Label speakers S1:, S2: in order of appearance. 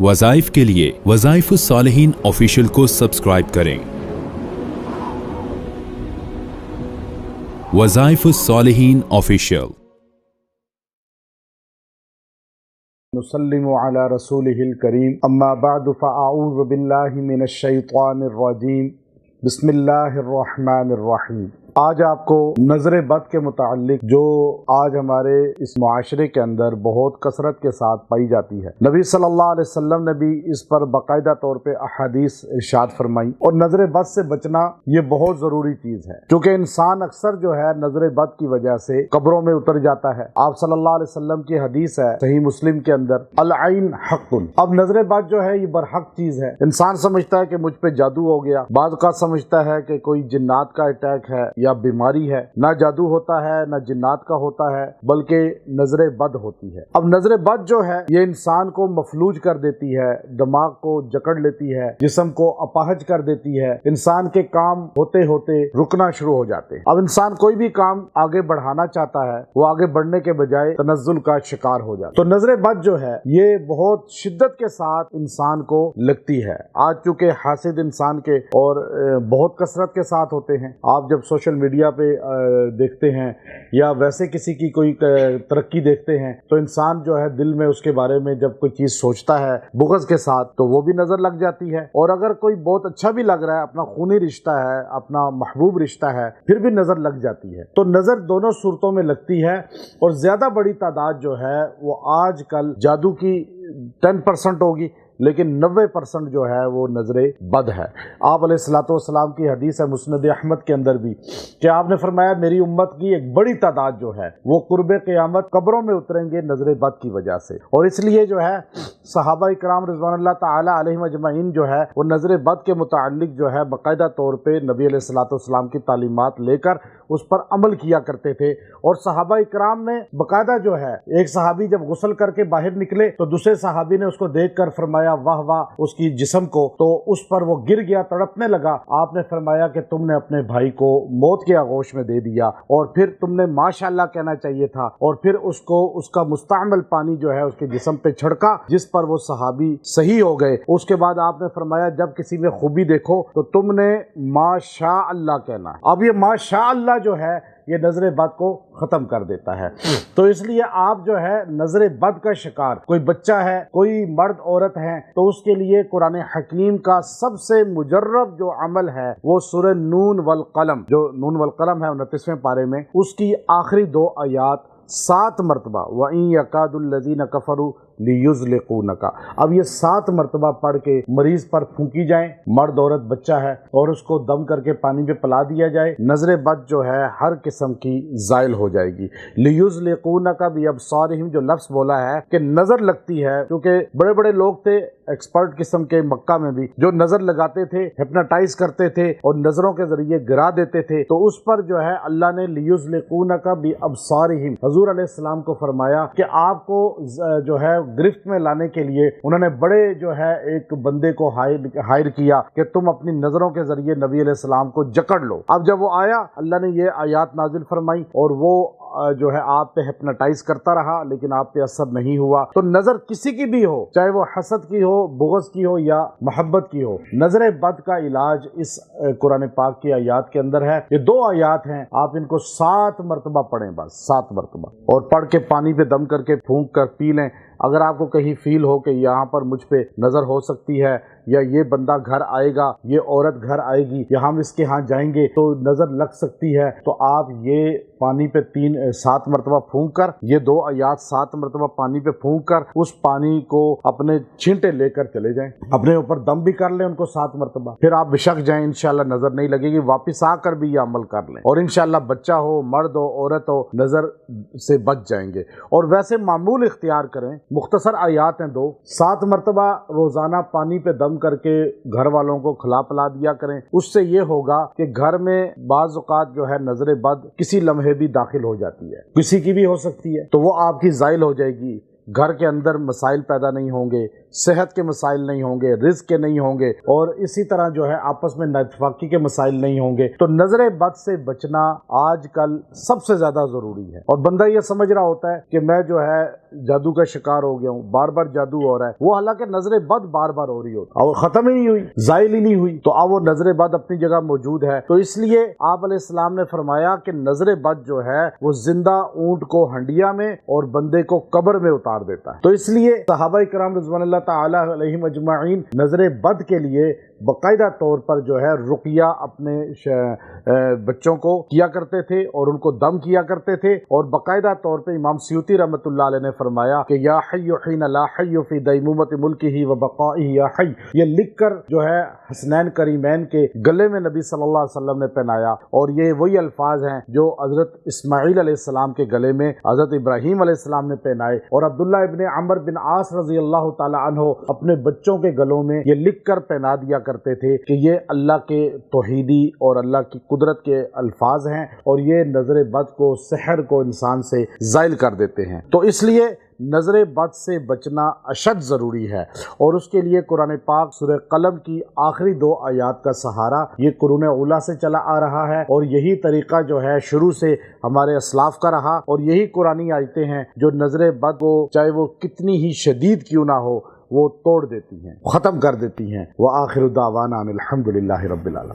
S1: वज़ाइफ के लिए वज़ाइफुस्सालिहीन ऑफिशियल को सब्सक्राइब करें। वज़ाइफुस्सालिहीन ऑफिशियल।
S2: नुसल्लिमु अला रसूलिहिल करीम, अम्मा बअद फ़अऊज़ु बिल्लाहि मिनश शैतानिर रजीम, बिस्मिल्लाहिर रहमानिर रहीम। आज आपको नज़र बद के मुताल्लिक जो आज हमारे इस मुआशरे के अंदर बहुत कसरत के साथ पाई जाती है, नबी सल्लल्लाहु अलैहि वसल्लम ने भी इस पर बाकायदा तौर पे अहादीस इरशाद फरमाई। और नज़र बद से बचना ये बहुत ज़रूरी चीज़ है, क्योंकि इंसान अक्सर जो है नज़र बद की वजह से कब्रों में उतर जाता है। आप सल्लल्लाहु अलैहि वसल्लम की हदीस है सही मुस्लिम के अंदर, अल ऐन हक़्क़ुन। अब नज़र बद जो है ये बरहक चीज़ है। इंसान समझता है कि मुझ पे जादू हो गया, बाद का समझता है कि कोई जिन्नात का अटैक है या बीमारी है। ना जादू होता है ना जिन्नात का होता है, बल्कि नजर बद होती है। अब नजर बद जो है ये इंसान को मफलूज कर देती है, दिमाग को जकड़ लेती है, जिस्म को अपाहज कर देती है। इंसान के काम होते होते रुकना शुरू हो जाते हैं। अब इंसान कोई भी काम आगे बढ़ाना चाहता है, वो आगे बढ़ने के बजाय तनज़्ज़ुल का शिकार हो जाता है। तो नजर बद जो है ये बहुत शिद्दत के साथ इंसान को लगती है। आज चूंकि हासिद इंसान के और बहुत कसरत के साथ होते हैं, आप जब सोशल मीडिया पे देखते हैं या वैसे किसी की कोई तरक्की देखते हैं तो इंसान जो है दिल में उसके बारे में जब कोई चीज सोचता है बुग़्ज़ के साथ, तो वो भी नजर लग जाती है। और अगर कोई बहुत अच्छा भी लग रहा है, अपना खूनी रिश्ता है, अपना महबूब रिश्ता है, फिर भी नजर लग जाती है। तो नजर दोनों सूरतों में लगती है। और ज्यादा बड़ी तादाद जो है वो आजकल जादू की 10% होगी, लेकिन 90% जो है वो नजर बद है। आप अलैहिस्सलातु वस्सलाम की हदीस है मुस्नद अहमद के अंदर भी कि आपने फरमाया मेरी उम्मत की एक बड़ी तादाद जो है वो कुर्बे क़यामत कब्रों में उतरेंगे नजर बद की वजह से। और इसलिए जो है सहाबा इकराम रिज़वानुल्लाह ताला अलैहिम अजमईन जो है वो नजर बद के मुताल्लिक जो है बाकायदा तौर पे नबी अलैहिस्सलातु वस्सलाम की तालीमात लेकर उस पर अमल किया करते थे। और सहाबा इकराम ने बाकायदा जो है, एक सहाबी जब गुस्ल करके बाहर निकले तो दूसरे सहाबी ने उसको देख कर फरमाया वाह वाह उसकी जिस्म को, तो उस पर वो गिर गया, तड़पने लगा। आपने फरमाया कि तुमने अपने भाई को मौत के आगोश में दे दिया, और फिर तुमने माशाअल्लाह कहना चाहिए था। और फिर उसको उसका मुस्तअमल पानी जो है उसके जिस्म पे छिड़का, जिस पर वो सहाबी सही हो गए। उसके बाद आपने फरमाया जब किसी में खूबी देखो तो तुमने माशाअल्लाह कहना। अब ये माशाअल्लाह जो है ये नजर बद को खत्म कर देता है। तो इसलिए आप जो है नजर बद का शिकार, कोई बच्चा है, कोई मर्द औरत है, तो उसके लिए कुरान हकीम का सबसे मुजर्रब जो अमल है वो सूरह नून वल कलम, जो नून वल कलम है 29वें पारे में, उसकी आखिरी 2 आयात 7 मरतबा व इन यकादुल्लज़ीना कफरू लियुज़लिक़ूनका। अब ये 7 मरतबा पढ़ के मरीज पर फूंकी जाए, मर्द औरत बच्चा है, और उसको दम करके पानी पे पिला दिया जाए, नजर बद जो है हर किस्म की ज़ाइल हो जाएगी। लियुज़लिक़ूनका बिअबसारिहिम जो लफ्ज़ बोला है कि नजर लगती है, क्योंकि बड़े बड़े लोग थे एक्सपर्ट किस्म के मक्का में भी जो नजर लगाते थे, हिप्नोटाइज करते थे और नजरों के जरिए गिरा देते थे। तो उस पर जो है अल्लाह ने लियुज़लिक़ूनका बिअबसारिहिम हुज़ूर अलैहिस्सलाम को फरमाया कि आपको जो है गिरफ्त में लाने के लिए उन्होंने बड़े जो है एक बंदे को हायर किया कि तुम अपनी नजरों के जरिए नबी अलैहिस्सलाम को जकड़ लो। अब जब वो आया, अल्लाह ने ये आयात नाजिल फरमाई और वो जो है आप पे हिप्नोटाइज करता रहा, लेकिन आप पे असर नहीं हुआ। तो नजर किसी की भी हो, चाहे वो हसद की हो, बुग़्ज़ की हो या मोहब्बत की हो, नजर बद का इलाज इस कुरान पाक की आयात के अंदर है। ये 2 आयात हैं, आप इनको 7 मरतबा पढ़ें, बस 7 मरतबा, और पढ़ के पानी पे दम करके फूंक कर पी लें। अगर आपको कहीं फील हो कि यहाँ पर मुझ पे नजर हो सकती है, या ये बंदा घर आएगा, ये औरत घर आएगी, या हम इसके यहाँ जाएंगे तो नजर लग सकती है, तो आप ये पानी पे 7 मरतबा फूंक कर, ये 2 आयात 7 मरतबा पानी पे फूंक कर, उस पानी को अपने छींटे लेकर चले जाएं, अपने ऊपर दम भी कर लें उनको 7 मरतबा, फिर आप बेशक जाएं, इंशाल्लाह नजर नहीं लगेगी। वापिस आकर भी ये अमल कर लें और इंशाल्लाह बच्चा हो, मर्द हो, औरत हो, नजर से बच जाएंगे। और वैसे मामूल इख्तियार करें, मुख्तसर आयात हैं 2, 7 मरतबा रोजाना पानी पे दम करके घर वालों को खिला पिला दिया करें। उससे ये होगा कि घर में बाज़ औक़ात जो है नजर बद किसी लम्हे भी दाखिल हो जाती है, किसी की भी हो सकती है, तो वो आपकी ज़ाइल हो जाएगी। घर के अंदर मसाइल पैदा नहीं होंगे, صحت کے مسائل نہیں ہوں گے، رزق کے نہیں ہوں گے، اور اسی طرح جو ہے آپس میں نااتفاقی کے مسائل نہیں ہوں گے، تو نظر بد سے بچنا آج کل سب سے زیادہ ضروری ہے۔ اور بندہ یہ سمجھ رہا ہوتا ہے کہ میں جو ہے جادو کا شکار ہو گیا ہوں، بار بار جادو ہو رہا ہے، وہ حالانکہ نظر بد بار بار ہو رہی ہوتی اور ختم ہی نہیں ہوئی، زائل ہی نہیں ہوئی، تو اب وہ نظر بد اپنی جگہ موجود ہے۔ تو اس لیے آپ علیہ السلام نے فرمایا کہ نظر بد جو ہے وہ زندہ اونٹ کو ہنڈیا میں اور بندے کو قبر میں اتار دیتا ہے۔ تو اس لیے صحابہ کرام رضوان اللہ تعالی علیہم اجمعین نظر بد کے لیے باقاعدہ طور پر جو ہے رقیہ اپنے بچوں کو کیا کرتے تھے اور ان کو دم کیا کرتے تھے، اور باقاعدہ طور پہ امام سیوطی رحمۃ اللہ علیہ نے فرمایا کہ یا حی حین لا حی فی دیمومۃ ملکہ و بقائہ یا حی، یہ لکھ کر جو ہے حسنین کریمین کے گلے میں نبی صلی اللہ علیہ وسلم نے پہنایا، اور یہ وہی الفاظ ہیں جو حضرت اسماعیل علیہ السلام کے گلے میں حضرت ابراہیم علیہ السلام نے پہنائے، اور عبداللہ ابن عمرو بن عاص رضی اللہ تعالی عنہ اپنے بچوں کے گلوں میں یہ لکھ کر پہنا دیا کرتے تھے کہ یہ اللہ کے توحیدی اور اللہ کی قدرت کے الفاظ ہیں، اور یہ نظر بد کو، سحر کو انسان سے زائل کر دیتے ہیں۔ تو اس لیے نظر بد سے بچنا اشد ضروری ہے، اور اس کے لیے قرآن پاک سورہ قلم کی آخری 2 آیات کا سہارا یہ قرون اولیٰ سے چلا آ رہا ہے، اور یہی طریقہ جو ہے شروع سے ہمارے اسلاف کا رہا، اور یہی قرآنی آیتیں ہیں جو نظر بد کو چاہے وہ کتنی ہی شدید کیوں نہ ہو وہ توڑ دیتی ہیں، ختم کر دیتی ہیں۔ وآخر دعوانا ان الحمد للہ رب العالمین۔